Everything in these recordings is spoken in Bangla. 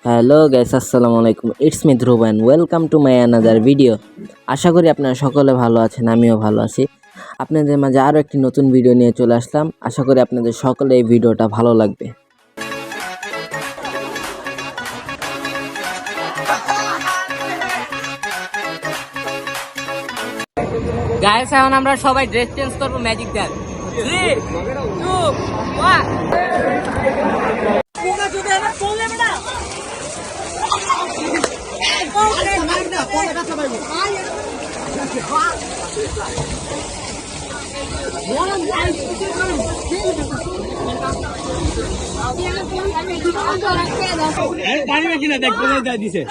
হ্যালো গাইস, আসসালামু আলাইকুম। It's me Dhruv and welcome to my another video. আশা করি আপনারা সকলে ভালো আছেন, আমিও ভালো আছি। আপনাদের মাঝে আরও একটি নতুন ভিডিও নিয়ে চলে আসলাম। আশা করি আপনাদের সকলে এই ভিডিওটা ভালো লাগবে। গাইস এখন আমরা সবাই ড্রেস চেঞ্জ করবো ম্যাজিক দেন 3 2 1 পানি কিনা দেখ দিছে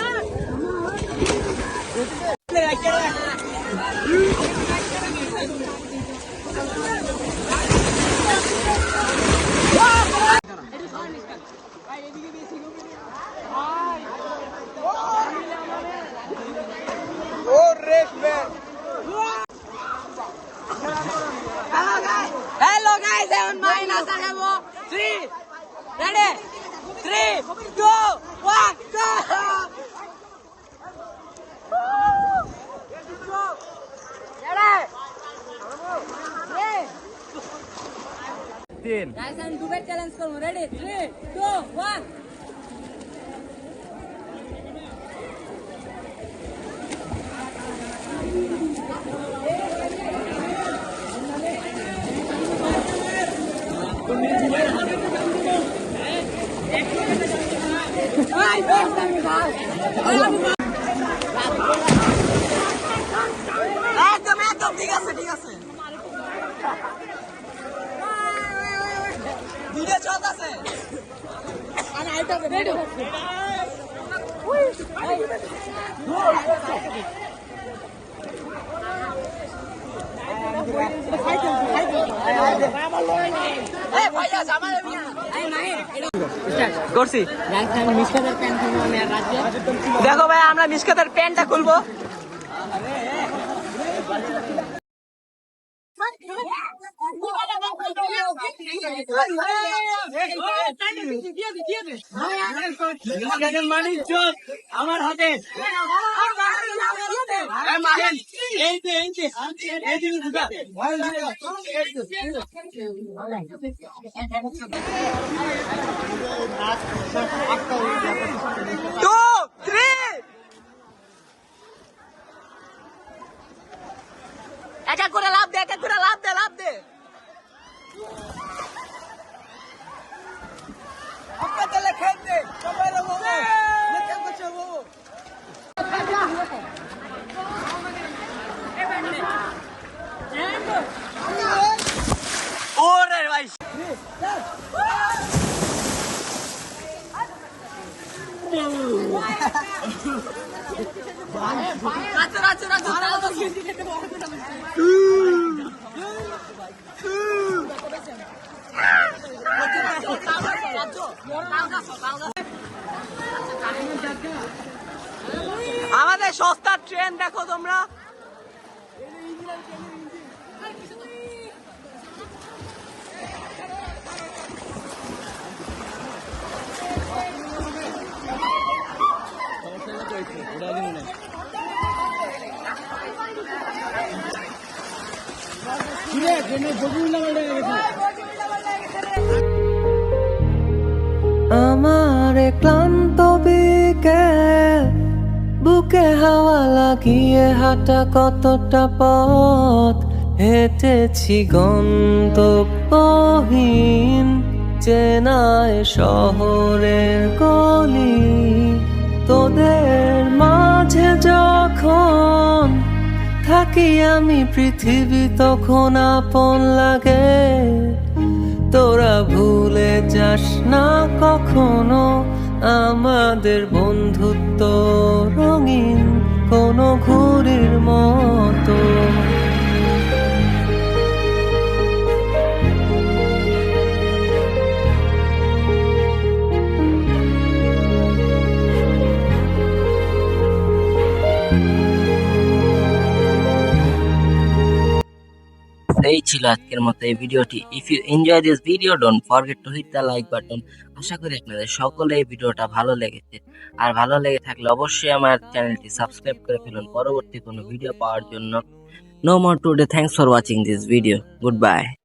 Hello guys, এখন মাইনাস দেখাবো 3 ready 3 2 1 go guys, I'm duet challenge করব ready 3 2 1 একদম ঠিক আছে ভিডিও চলতেছে আর আইটা ভিডিও করছি দেখো ভাই, আমরা মিসকাতের প্যান্টটা খুলবো। আমার হাতে এক এক করে লাভ দে ওরে ভাই আমাদের সস্তার ট্রেন দেখো তোমরা। আমার ক্লান্ত বিকেল, বুকে হাওয়া লাগিয়ে হাঁটা কতটা পথ হেঁটেছি গন্তব্যহীন চেনায় শহরের গলি। তোদের মাঝে যখন থাকি আমি, পৃথিবী তখন আপন লাগে। তোরা ভুলে যাস না কখনো আমাদের বন্ধুত্ব রঙিন কোনো ঘুড়ির মতো। এই ছিল আজকের মতো এই ভিডিওটি। If you enjoy this video don't forget to hit the like button. আশা করি আপনাদের সকলে এই ভিডিওটা ভালো লেগেছে, আর ভালো লেগে থাকলে অবশ্যই আমার চ্যানেলটি সাবস্ক্রাইব করে ফেলুন পরবর্তী কোনো ভিডিও পাওয়ার জন্য। No more today. Thanks for watching this video. Goodbye.